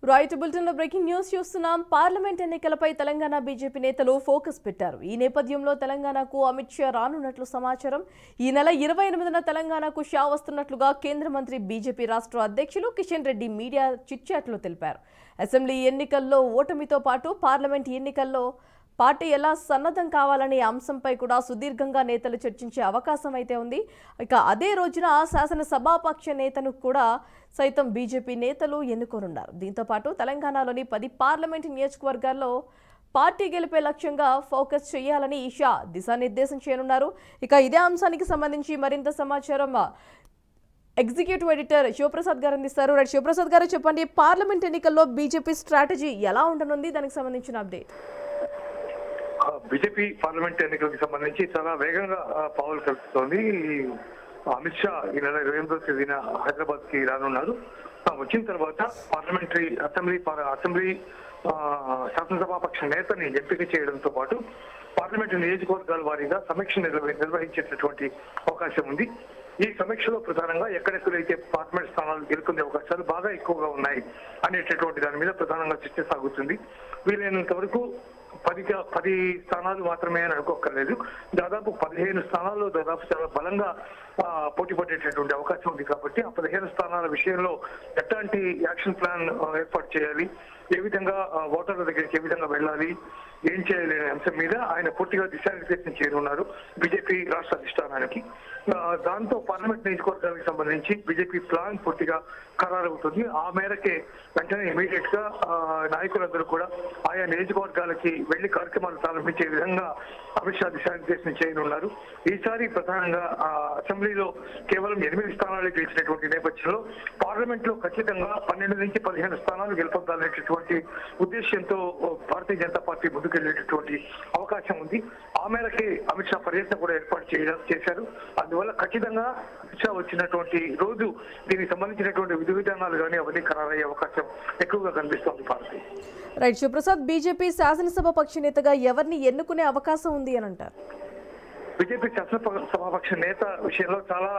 Right bulletin లో breaking news చూస్తున్నాం. Parliament ఎన్నికలపై తెలంగాణ బీజేపీ నేతలు ఫోకస్ పెట్టారు. ఈ నేపథ్యంలో తెలంగాణకు అమిత్ షా రానున్నట్లు సమాచారం. ఈ నెల 28న తెలంగాణకు షా వస్తున్నట్లుగా కేంద్ర మంత్రి బీజేపీ రాష్ట్ర అధ్యక్షులు కిషన్ రెడ్డి మీడియా చిట్చాట్లో తెలిపారు. అసెంబ్లీ ఎన్నికల్లో ఓటమితో పాటు పార్లమెంట్ ఎన్నికల్లో పార్టీ ఎలా సన్నద్ధం కావాలనే అంశంపై కూడా సుదీర్ఘంగా నేతలు చర్చించే అవకాశం అయితే ఉంది. ఇక అదే రోజున శాసనసభాపక్ష నేతను కూడా సైతం బీజేపీ నేతలు ఎన్నుకోనున్నారు. దీంతో పాటు తెలంగాణలోని 10 పార్లమెంటు నియోజకవర్గాల్లో పార్టీ గెలిపే లక్ష్యంగా ఫోకస్ చేయాలని షా దిశానిర్దేశం చేయనున్నారు. ఇక ఇదే అంశానికి సంబంధించి మరింత సమాచారం ఎగ్జిక్యూటివ్ ఎడిటర్ శివప్రసాద్ గారు అందిస్తారు. శివప్రసాద్ గారు చెప్పండి, పార్లమెంట్ ఎన్నికల్లో బీజేపీ స్ట్రాటజీ ఎలా ఉండనుంది, దానికి సంబంధించిన అప్డేట్. బీజేపీ పార్లమెంట్ ఎన్నికలకు సంబంధించి చాలా వేగంగా పావులు కలుపుతోంది. అమిత్ షా ఈ నెల 28వ తేదీన హైదరాబాద్ కి రానున్నారు. వచ్చిన తర్వాత అసెంబ్లీ శాసనసభాపక్ష నేతని ఎంపిక చేయడంతో పాటు పార్లమెంటు నియోజకవర్గాల వారీగా సమీక్ష నిర్వహించేటటువంటి అవకాశం ఉంది. ఈ సమీక్షలో ప్రధానంగా ఎక్కడెక్కడైతే పార్లమెంట్ స్థానాలు గెలుచుకునే అవకాశాలు బాగా ఎక్కువగా ఉన్నాయి అనేటటువంటి దాని మీద ప్రధానంగా చర్చ సాగుతుంది. వీలైనంత వరకు 10 స్థానాలు మాత్రమే అని అనుకోక్కర్లేదు. దాదాపు 15 స్థానాల్లో దాదాపు చాలా బలంగా పోటీ పడేటటువంటి అవకాశం ఉంది. కాబట్టి ఆ 15 స్థానాల విషయంలో ఎట్లాంటి యాక్షన్ ప్లాన్ ఏర్పాటు చేయాలి, ఏ విధంగా ఓటర్ల దగ్గరికి ఏ విధంగా వెళ్ళాలి, ఏం చేయాలి అనే అంశం మీద ఆయన పూర్తిగా దిశానిర్దేశం చేయనున్నారు బీజేపీ రాష్ట్ర అధిష్టానానికి. దాంతో పార్లమెంట్ నియోజకవర్గానికి సంబంధించి బీజేపీ ప్లాన్ పూర్తిగా ఖరారవుతుంది. ఆ మేరకే వెంటనే ఇమీడియట్ గా నాయకులందరూ కూడా ఆయా నియోజకవర్గాలకి వెళ్లి కార్యక్రమాలు ప్రారంభించే విధంగా అమిత్ షా దిశానిర్దేశం చేయనున్నారు. ఈసారి ప్రధానంగా అసెంబ్లీలో కేవలం 8 స్థానాలు గెలిచినటువంటి నేపథ్యంలో పార్లమెంట్ లో ఖచ్చితంగా 12 నుంచి 15 స్థానాలు గెలుపొందాలనేటటువంటి ఉద్దేశంతో భారతీయ జనతా పార్టీ ముందుకెళ్లేటటువంటి అవకాశం ఉంది. ఆ మేరకే అమిత్ షా పర్యటన కూడా ఏర్పాటు చేశారు. అందువల్ల ఖచ్చితంగా అమిత్ షా వచ్చినటువంటి రోజు దీనికి సంబంధించినటువంటి విధి విధానాలు కానీ అవన్నీ ఖరారయ్యే అవకాశం ఎక్కువగా కనిపిస్తోంది. భారతి రైట్ శివప్రసాద్, బీజేపీ శాసనసభ పక్ష నేతగా ఎవరిని ఎన్నుకునే అవకాశం ఉంది అని అంటారు? బీజేపీ శాసనసభాపక్ష నేత విషయంలో చాలా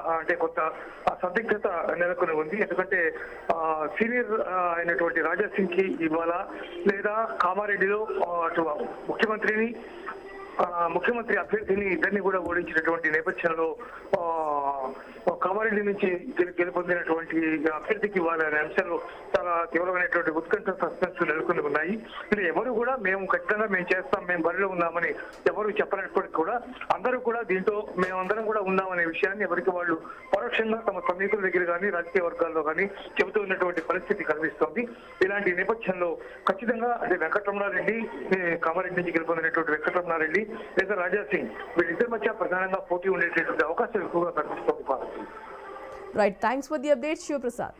కొంత సందిగ్ధత నెలకొని ఉంది. ఎందుకంటే సీనియర్ అయినటువంటి రాజా సింగ్ కి ఇవ్వాలా లేదా కామారెడ్డిలో అటు ముఖ్యమంత్రి అభ్యర్థిని ఇద్దరిని కూడా ఓడించినటువంటి నేపథ్యంలో కామారెడ్డి నుంచి గెలుపొందినటువంటి అభ్యర్థికి ఇవ్వాలనే అంశాలు చాలా తీవ్రమైనటువంటి ఉత్కంఠ సస్పెన్స్ నెలకొని ఉన్నాయి. ఎవరు కూడా మేము ఖచ్చితంగా మేము చేస్తాం, మేము బరిలో ఉన్నామని ఎవరు చెప్పనప్పటికీ కూడా అందరూ కూడా దీంట్లో మేమందరం కూడా ఉన్నామనే విషయాన్ని ఎవరికి వాళ్ళు పరోక్షంగా తమ సన్నిహితుల దగ్గర కానీ రాజకీయ వర్గాల్లో కానీ చెబుతూ ఉన్నటువంటి పరిస్థితి కనిపిస్తోంది. ఇలాంటి నేపథ్యంలో ఖచ్చితంగా అంటే వెంకటరమణారెడ్డి, కామారెడ్డి నుంచి గెలుపొందినటువంటి వెంకటరమణారెడ్డి లేదా రాజా సింగ్ వీళ్ళిద్దరి మధ్య ప్రధానంగా పోటీ ఉండేటటువంటి అవకాశం ఎక్కువగా కనిపిస్తోంది. Right, thanks for the update Sivaprasad.